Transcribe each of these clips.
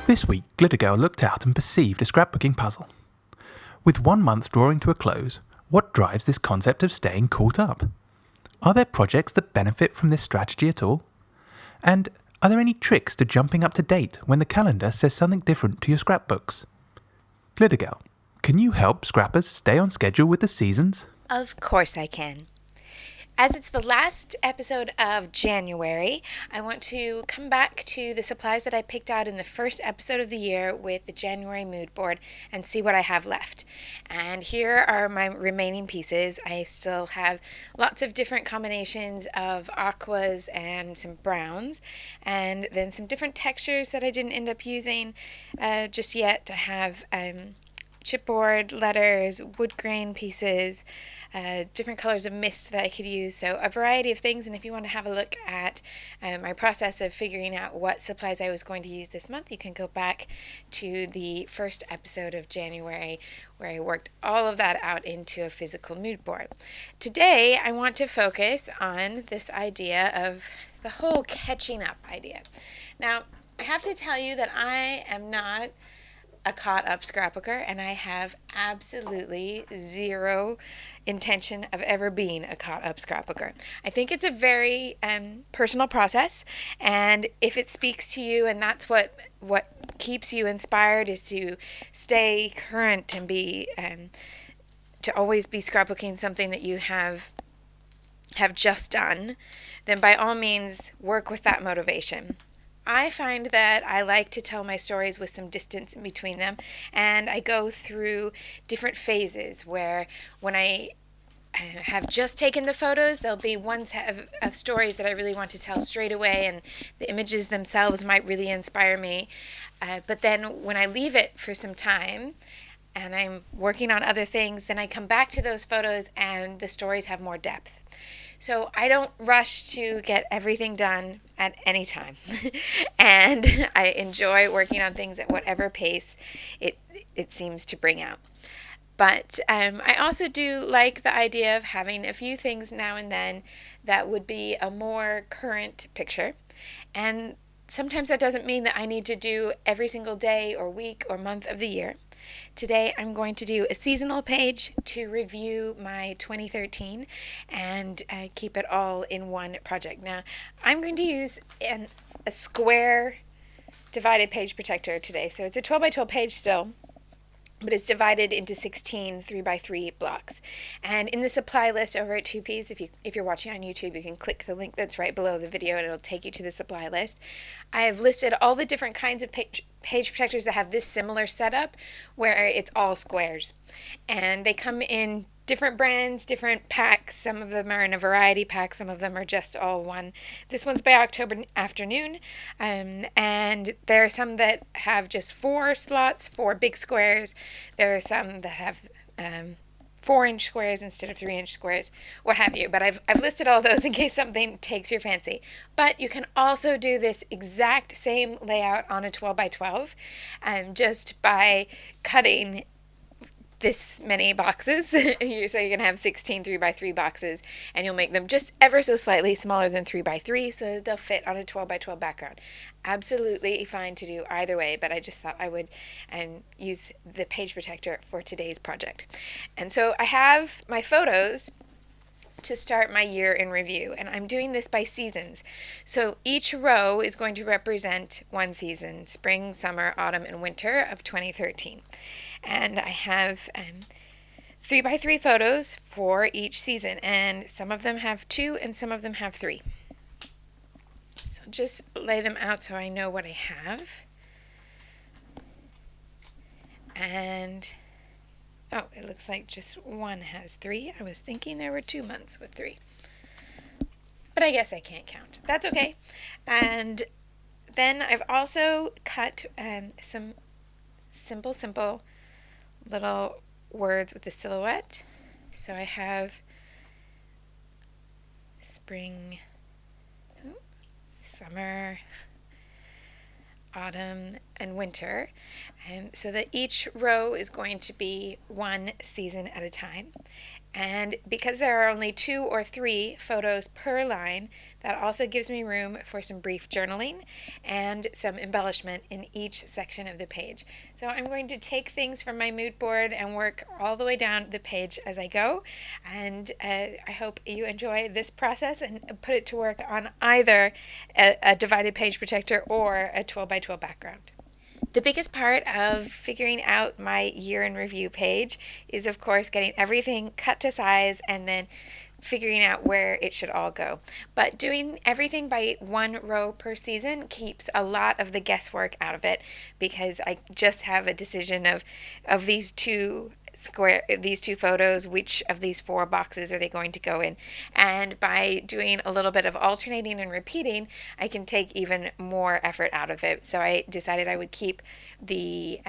This week, Glitter Girl looked out and perceived a scrapbooking puzzle. With 1 month drawing to a close, what drives this concept of staying caught up? Are there projects that benefit from this strategy at all? And are there any tricks to jumping up to date when the calendar says something different to your scrapbooks? Glitter Girl, can you help scrappers stay on schedule with the seasons? Of course I can. As it's the last episode of January, I want to come back to the supplies that I picked out in the first episode of the year with the January mood board and see what I have left. And here are my remaining pieces. I still have lots of different combinations of aquas and some browns, and then some different textures that I didn't end up using just yet. I have chipboard letters, wood grain pieces, different colors of mist that I could use, so a variety of things. And if you want to have a look at my process of figuring out what supplies I was going to use this month, you can go back to the first episode of January where I worked all of that out into a physical mood board. Today I want to focus on this idea of the whole catching up idea. Now, I have to tell you that I am not a caught up scrapbooker, and I have absolutely zero intention of ever being a caught up scrapbooker. I think it's a very personal process, and if it speaks to you and that's what keeps you inspired is to stay current and be to always be scrapbooking something that you have just done, then by all means work with that motivation. I find that I like to tell my stories with some distance in between them, and I go through different phases where when I have just taken the photos, there'll be one set of stories that I really want to tell straight away, and the images themselves might really inspire me. But then when I leave it for some time and I'm working on other things, then I come back to those photos and the stories have more depth. So I don't rush to get everything done at any time. And I enjoy working on things at whatever pace it seems to bring out. But I also do like the idea of having a few things now and then that would be a more current picture. And sometimes that doesn't mean that I need to do every single day or week or month of the year. Today I'm going to do a seasonal page to review my 2013 and keep it all in one project. Now I'm going to use a square divided page protector today. So it's a 12 by 12 page still, but it's divided into 16 3x3 blocks. And in the supply list over at 2Ps, if you're watching on YouTube, you can click the link that's right below the video and it'll take you to the supply list. I have listed all the different kinds of page protectors that have this similar setup where it's all squares. And they come in different brands, different packs. Some of them are in a variety pack, some of them are just all one. This one's by October Afternoon, and there are some that have just 4 slots, 4 big squares. There are some that have 4-inch squares instead of 3-inch squares, what have you. But I've listed all those in case something takes your fancy. But you can also do this exact same layout on a 12 by 12 just by cutting this many boxes. So you're going to have 16 3x3 boxes, and you'll make them just ever so slightly smaller than 3x3 so that they'll fit on a 12 by 12 background. Absolutely fine to do either way, but I just thought I would use the page protector for today's project. And so I have my photos to start my year in review, and I'm doing this by seasons. So each row is going to represent one season: spring, summer, autumn, and winter of 2013. And I have 3x3 photos for each season, and some of them have 2 and some of them have 3. So I'll just lay them out so I know what I have. And oh, it looks like just one has 3. I was thinking there were 2 months with 3. But I guess I can't count. That's okay. And then I've also cut some simple little words with the silhouette. So I have spring, summer, autumn, and winter, so that each row is going to be one season at a time. And because there are only 2 or 3 photos per line, that also gives me room for some brief journaling and some embellishment in each section of the page. So I'm going to take things from my mood board and work all the way down the page as I go. And I hope you enjoy this process and put it to work on either a divided page protector or a 12 by 12 background. The biggest part of figuring out my year in review page is, of course, getting everything cut to size and then figuring out where it should all go. But doing everything by 1 row per season keeps a lot of the guesswork out of it, because I just have a decision of these two photos, which of these 4 boxes are they going to go in. And by doing a little bit of alternating and repeating, I can take even more effort out of it. So I decided I would keep the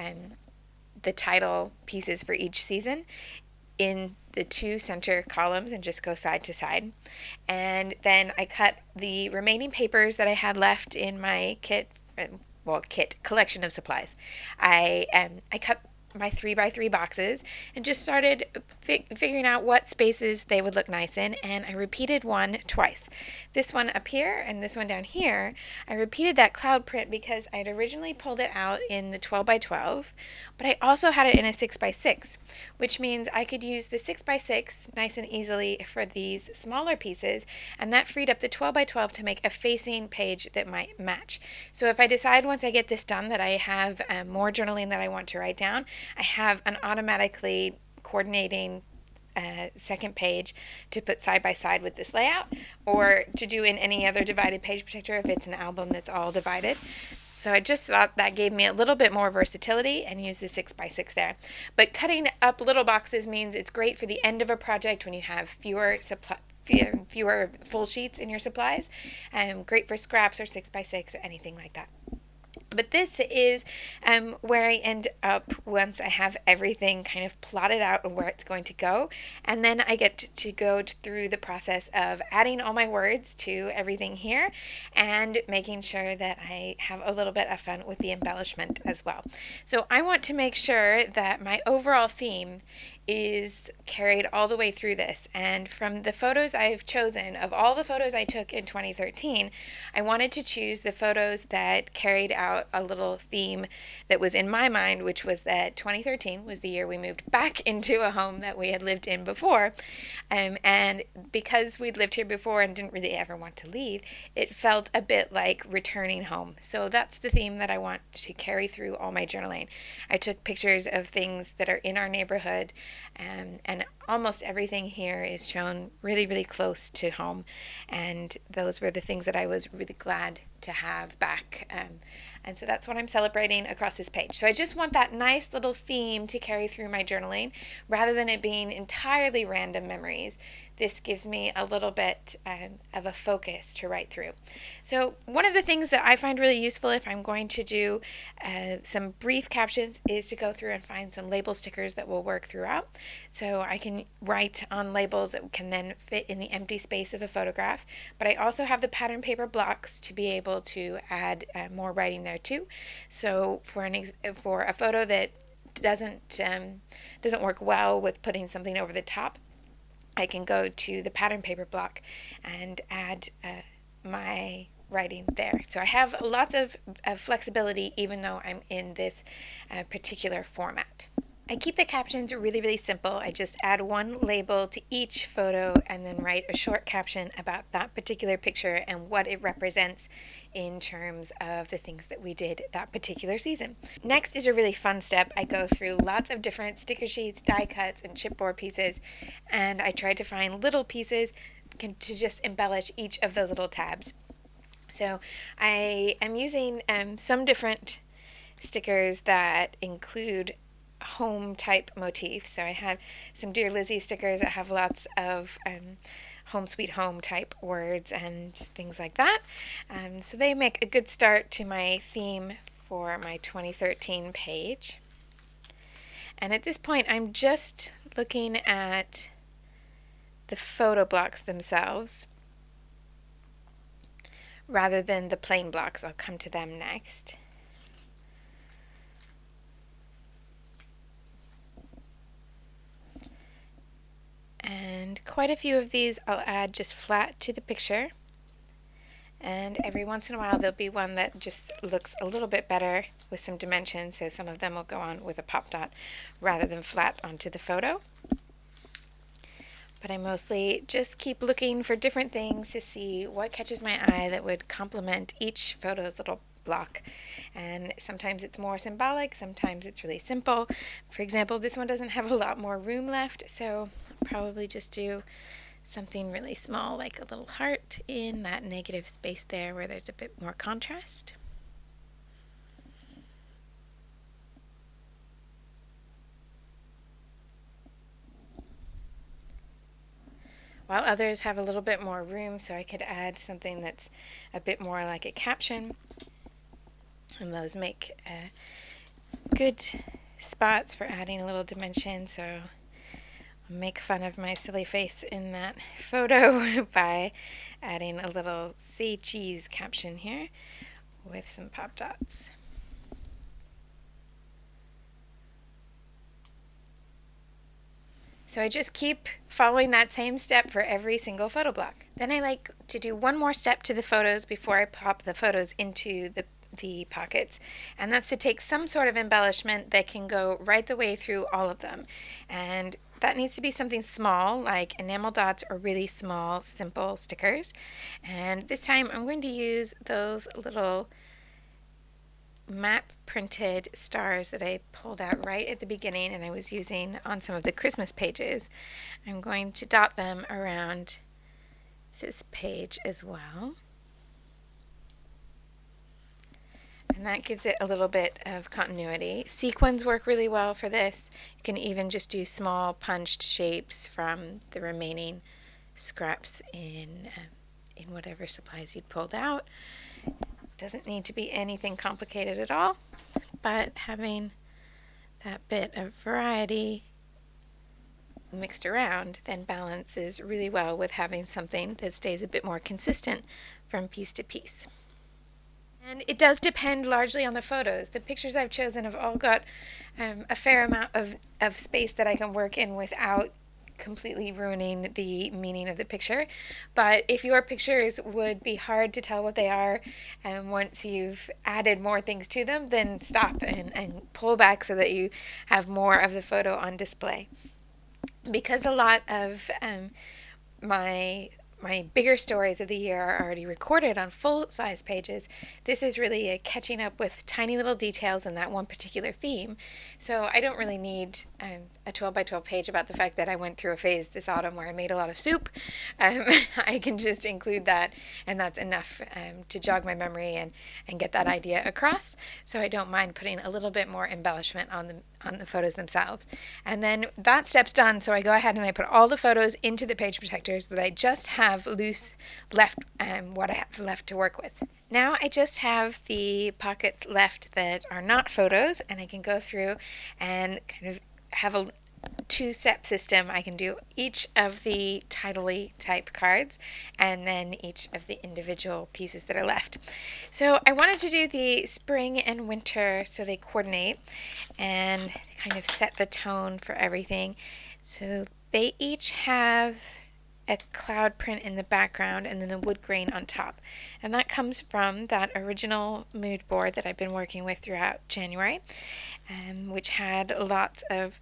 title pieces for each season in the 2 center columns and just go side to side. And then I cut the remaining papers that I had left in my kit collection of supplies. I cut my 3 by 3 boxes and just started figuring out what spaces they would look nice in, and I repeated one twice. This one up here and this one down here, I repeated that cloud print because I'd originally pulled it out in the 12 by 12, but I also had it in a 6 by 6, which means I could use the 6 by 6 nice and easily for these smaller pieces, and that freed up the 12 by 12 to make a facing page that might match. So if I decide once I get this done that I have more journaling that I want to write down, I have an automatically coordinating second page to put side by side with this layout, or to do in any other divided page protector if it's an album that's all divided. So I just thought that gave me a little bit more versatility and use the 6 by 6 there. But cutting up little boxes means it's great for the end of a project when you have fewer full sheets in your supplies. Great for scraps or 6 by 6 or anything like that. But this is where I end up once I have everything kind of plotted out and where it's going to go. And then I get to go through the process of adding all my words to everything here and making sure that I have a little bit of fun with the embellishment as well. So I want to make sure that my overall theme is carried all the way through this. And from the photos I've chosen, of all the photos I took in 2013, I wanted to choose the photos that carried out a little theme that was in my mind, which was that 2013 was the year we moved back into a home that we had lived in before. And because we'd lived here before and didn't really ever want to leave, it felt a bit like returning home. So that's the theme that I want to carry through all my journaling. I took pictures of things that are in our neighborhood, and almost everything here is shown really, really close to home. And those were the things that I was really glad to have back. And so that's what I'm celebrating across this page. So I just want that nice little theme to carry through my journaling rather than it being entirely random memories. This gives me a little bit of a focus to write through. So one of the things that I find really useful if I'm going to do some brief captions is to go through and find some label stickers that will work throughout. So I can write on labels that can then fit in the empty space of a photograph. But I also have the pattern paper blocks to be able to add more writing there too. So for a photo that doesn't work well with putting something over the top, I can go to the pattern paper block and add my writing there. So I have lots of flexibility even though I'm in this particular format. I keep the captions really, really simple. I just add one label to each photo and then write a short caption about that particular picture and what it represents in terms of the things that we did that particular season. Next is a really fun step. I go through lots of different sticker sheets, die cuts, and chipboard pieces, and I try to find little pieces to just embellish each of those little tabs. So I am using some different stickers that include home type motifs. So I have some Dear Lizzie stickers that have lots of home sweet home type words and things like that. So they make a good start to my theme for my 2013 page. And at this point I'm just looking at the photo blocks themselves rather than the plain blocks. I'll come to them next. quite a few of these I'll add just flat to the picture, and every once in a while there'll be one that just looks a little bit better with some dimension, so some of them will go on with a pop dot rather than flat onto the photo. But I mostly just keep looking for different things to see what catches my eye that would complement each photo's little block. And sometimes it's more symbolic, sometimes it's really simple. For example, this one doesn't have a lot more room left, so I'll probably just do something really small like a little heart in that negative space there where there's a bit more contrast. While others have a little bit more room, so I could add something that's a bit more like a caption. And those make good spots for adding a little dimension, so I'll make fun of my silly face in that photo by adding a little "say cheese" caption here with some pop dots. So I just keep following that same step for every single photo block. Then I like to do one more step to the photos before I pop the photos into the pockets, and that's to take some sort of embellishment that can go right the way through all of them. And that needs to be something small like enamel dots or really small simple stickers. And this time I'm going to use those little map printed stars that I pulled out right at the beginning and I was using on some of the Christmas pages. I'm going to dot them around this page as well. And that gives it a little bit of continuity. Sequins work really well for this. You can even just do small punched shapes from the remaining scraps in whatever supplies you'd pulled out. Doesn't need to be anything complicated at all, but having that bit of variety mixed around then balances really well with having something that stays a bit more consistent from piece to piece. And it does depend largely on the photos. The pictures I've chosen have all got a fair amount of space that I can work in without completely ruining the meaning of the picture. But if your pictures would be hard to tell what they are, and once you've added more things to them, then stop and pull back so that you have more of the photo on display. Because a lot of my bigger stories of the year are already recorded on full-size pages, this is really a catching up with tiny little details in that one particular theme. So I don't really need a 12 by 12 page about the fact that I went through a phase this autumn where I made a lot of soup. I can just include that, and that's enough to jog my memory and get that idea across. So I don't mind putting a little bit more embellishment on the photos themselves. And then that step's done, so I go ahead and I put all the photos into the page protectors that I just have loose left, what I have left to work with. Now I just have the pockets left that are not photos, and I can go through and kind of have a two-step system. I can do each of the title-y type cards and then each of the individual pieces that are left. So I wanted to do the spring and winter so they coordinate and kind of set the tone for everything. So they each have a cloud print in the background and then the wood grain on top. And that comes from that original mood board that I've been working with throughout January, which had lots of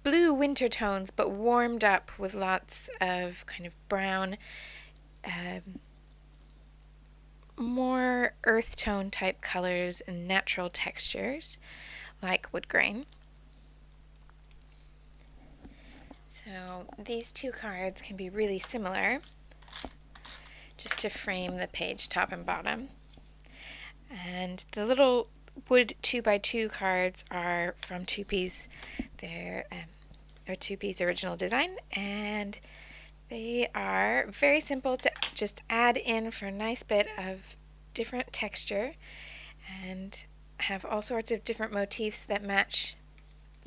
blue winter tones but warmed up with lots of kind of brown, more earth tone type colors and natural textures like wood grain. So these two cards can be really similar, just to frame the page top and bottom. And the little wood 2x2 cards are from 2P's. They're 2P's original design, and they are very simple to just add in for a nice bit of different texture and have all sorts of different motifs that match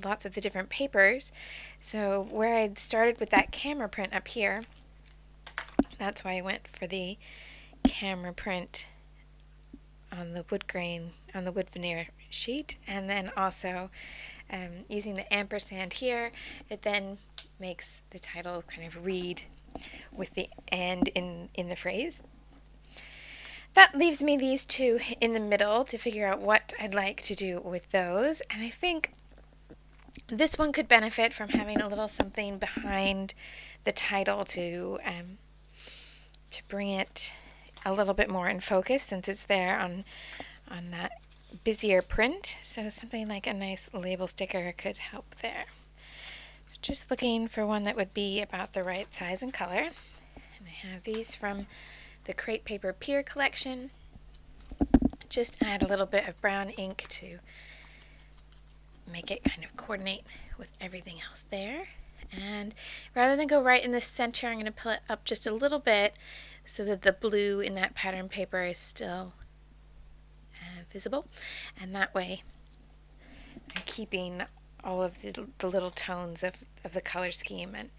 lots of the different papers. So where I'd started with that camera print up here, that's why I went for the camera print on the wood grain, on the wood veneer sheet, and then also using the ampersand here. It then makes the title kind of read with the and in the phrase. That leaves me these two in the middle to figure out what I'd like to do with those. And I think this one could benefit from having a little something behind the title to bring it a little bit more in focus, since it's there on that busier print. So something like a nice label sticker could help there. Just looking for one that would be about the right size and color. And I have these from the Crepe Paper Pier collection. Just add a little bit of brown ink to make it kind of coordinate with everything else there. And rather than go right in the center, I'm going to pull it up just a little bit so that the blue in that pattern paper is still visible. And that way I'm keeping all of the little tones of the color scheme, and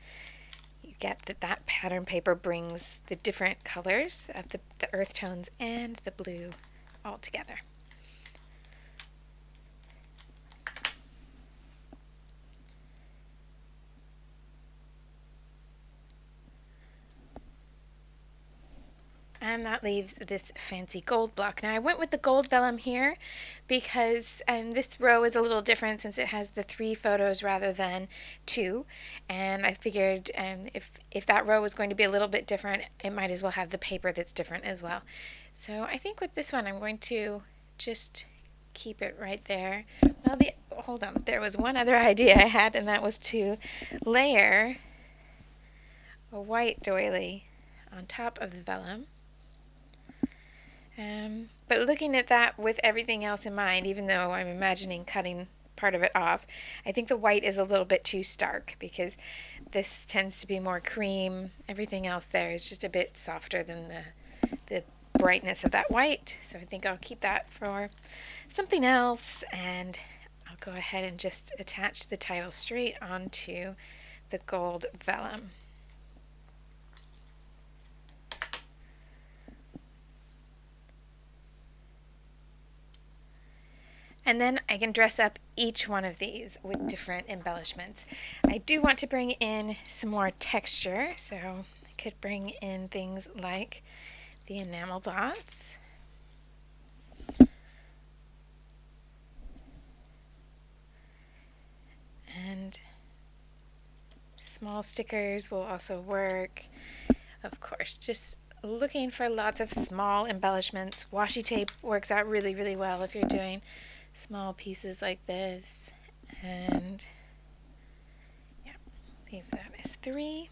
you get that pattern paper brings the different colors of the earth tones and the blue all together. And that leaves this fancy gold block. Now I went with the gold vellum here because this row is a little different since it has the 3 photos rather than 2. And I figured if that row was going to be a little bit different, it might as well have the paper that's different as well. So I think with this one I'm going to just keep it right there. Well, hold on, there was one other idea I had, and that was to layer a white doily on top of the vellum. But looking at that with everything else in mind, even though I'm imagining cutting part of it off, I think the white is a little bit too stark because this tends to be more cream. Everything else there is just a bit softer than the brightness of that white. So I think I'll keep that for something else, and I'll go ahead and just attach the title straight onto the gold vellum. And then I can dress up each one of these with different embellishments. I do want to bring in some more texture, so I could bring in things like the enamel dots. And small stickers will also work. Of course, just looking for lots of small embellishments. Washi tape works out really, really well if you're doing small pieces like this. And yeah, leave that as 3.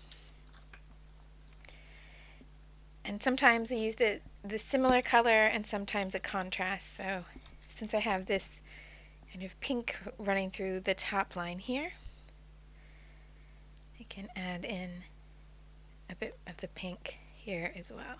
And sometimes I use the similar color and sometimes a contrast. So since I have this kind of pink running through the top line here, I can add in a bit of the pink here as well.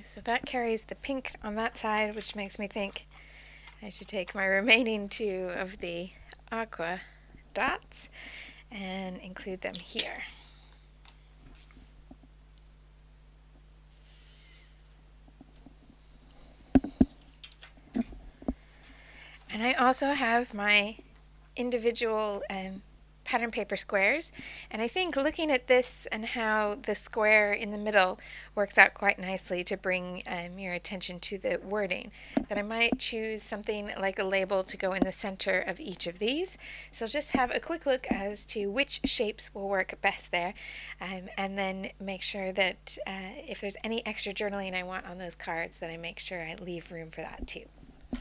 So that carries the pink on that side, which makes me think I should take my remaining 2 of the aqua dots and include them here. And I also have my individual pattern paper squares, and I think looking at this and how the square in the middle works out quite nicely to bring your attention to the wording, that I might choose something like a label to go in the center of each of these. So just have a quick look as to which shapes will work best there, and then make sure that if there's any extra journaling I want on those cards, that I make sure I leave room for that too.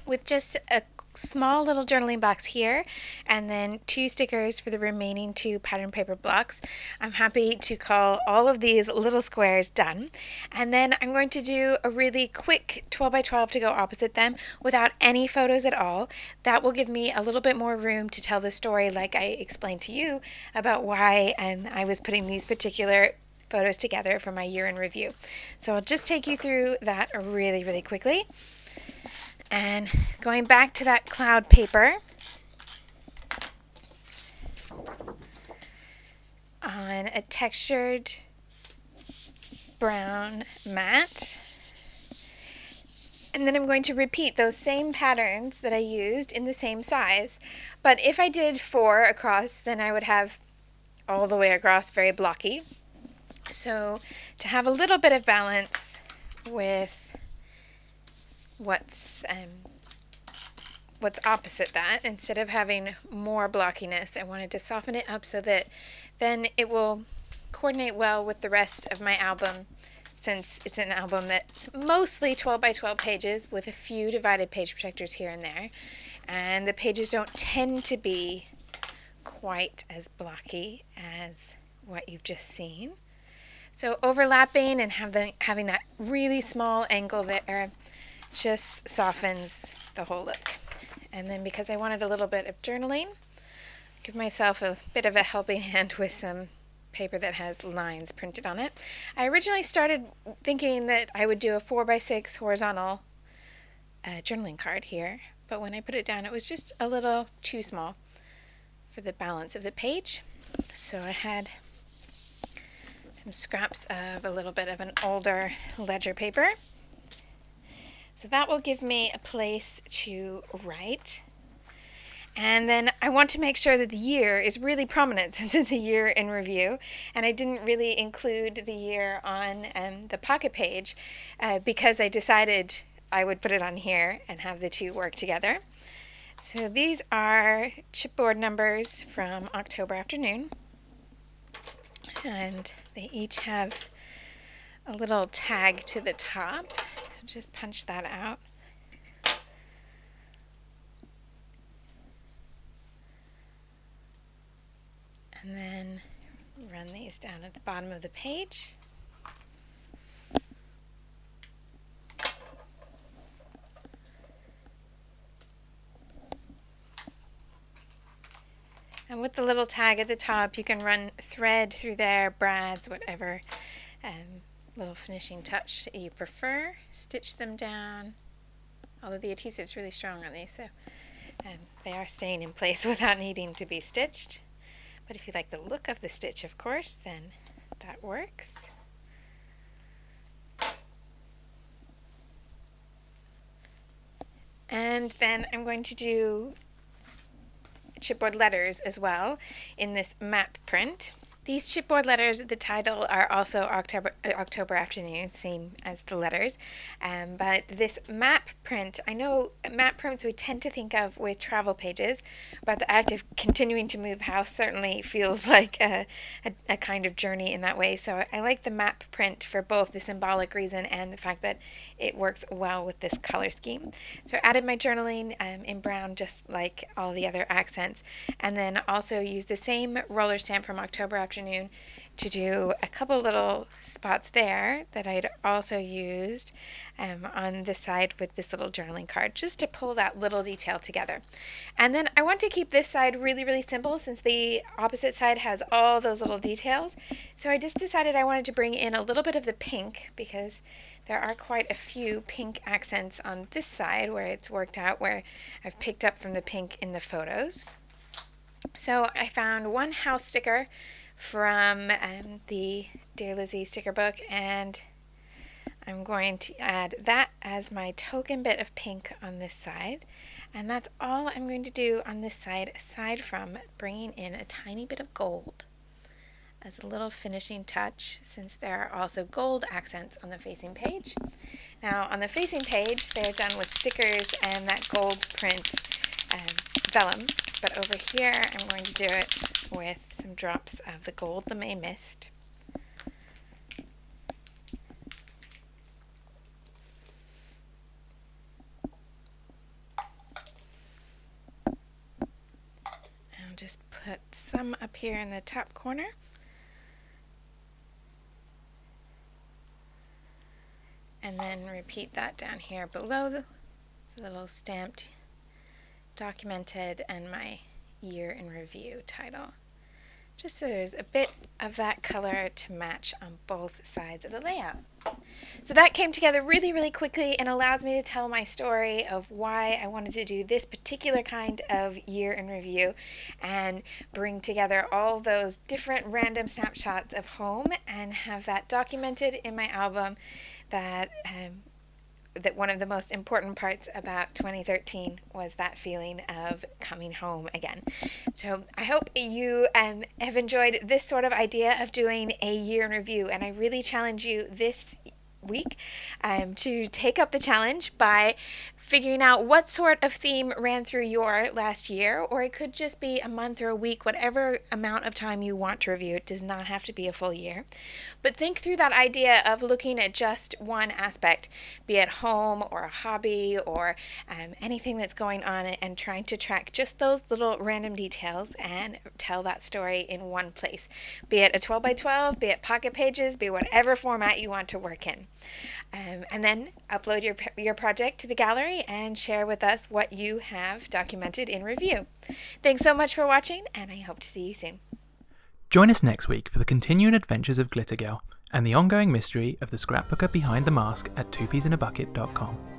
With just a small little journaling box here and then 2 stickers for the remaining 2 pattern paper blocks, I'm happy to call all of these little squares done. And then I'm going to do a really quick 12 by 12 to go opposite them without any photos at all. That will give me a little bit more room to tell the story, like I explained to you about why I was putting these particular photos together for my year in review. So I'll just take you through that really, really quickly. And going back to that cloud paper, on a textured brown mat. And then I'm going to repeat those same patterns that I used in the same size. But if I did 4 across, then I would have all the way across very blocky. So to have a little bit of balance with what's opposite that, instead of having more blockiness, I wanted to soften it up so that then it will coordinate well with the rest of my album, since it's an album that's mostly 12 by 12 pages with a few divided page protectors here and there. And the pages don't tend to be quite as blocky as what you've just seen. So overlapping and having that really small angle there just softens the whole look. And then because I wanted a little bit of journaling, give myself a bit of a helping hand with some paper that has lines printed on it. I originally started thinking that I would do a 4x6 horizontal journaling card here, but when I put it down, it was just a little too small for the balance of the page. So I had some scraps of a little bit of an older ledger paper. So that will give me a place to write. And then I want to make sure that the year is really prominent since it's a year in review. And I didn't really include the year on the pocket page because I decided I would put it on here and have the two work together. So these are chipboard numbers from October afternoon. And they each have a little tag to the top. So just punch that out. And then run these down at the bottom of the page. And with the little tag at the top, you can run thread through there, brads, whatever little finishing touch you prefer. Stitch them down, although the adhesive is really strong on these, so they are staying in place without needing to be stitched. But if you like the look of the stitch, of course, then that works. And then I'm going to do chipboard letters as well in this map print. These chipboard letters, the title are also October Afternoon, same as the letters. But this map print, I know map prints we tend to think of with travel pages, but the act of continuing to move house certainly feels like a kind of journey in that way. So I like the map print for both the symbolic reason and the fact that it works well with this color scheme. So I added my journaling in brown, just like all the other accents, and then also used the same roller stamp from October Afternoon to do a couple little spots there that I'd also used on the side with this little journaling card, just to pull that little detail together. And then I want to keep this side really, really simple since the opposite side has all those little details. So I just decided I wanted to bring in a little bit of the pink because there are quite a few pink accents on this side where it's worked out, where I've picked up from the pink in the photos. So I found one house sticker from the Dear Lizzie sticker book, and I'm going to add that as my token bit of pink on this side, and that's all I'm going to do on this side, aside from bringing in a tiny bit of gold as a little finishing touch, since there are also gold accents on the facing page. Now on the facing page they're done with stickers and that gold print vellum, but over here I'm going to do it with some drops of the Gold Lame Mist. I'll just put some up here in the top corner. And then repeat that down here below the little stamped, documented, and my year in review title. just so there's a bit of that color to match on both sides of the layout. So that came together really, really quickly and allows me to tell my story of why I wanted to do this particular kind of year in review and bring together all those different random snapshots of home and have that documented in my album. That one of the most important parts about 2013 was that feeling of coming home again. So I hope you have enjoyed this sort of idea of doing a year in review, and I really challenge you this week to take up the challenge by figuring out what sort of theme ran through your last year, or it could just be a month or a week, whatever amount of time you want to review. It does not have to be a full year. But think through that idea of looking at just one aspect, be it home or a hobby or anything that's going on, and trying to track just those little random details and tell that story in one place. Be it a 12 by 12, be it pocket pages, be whatever format you want to work in. And then upload your project to the gallery and share with us what you have documented in review. Thanks so much for watching, and I hope to see you soon. Join us next week for the continuing adventures of Glitter Girl and the ongoing mystery of the scrapbooker behind the mask at twopeasinabucket.com.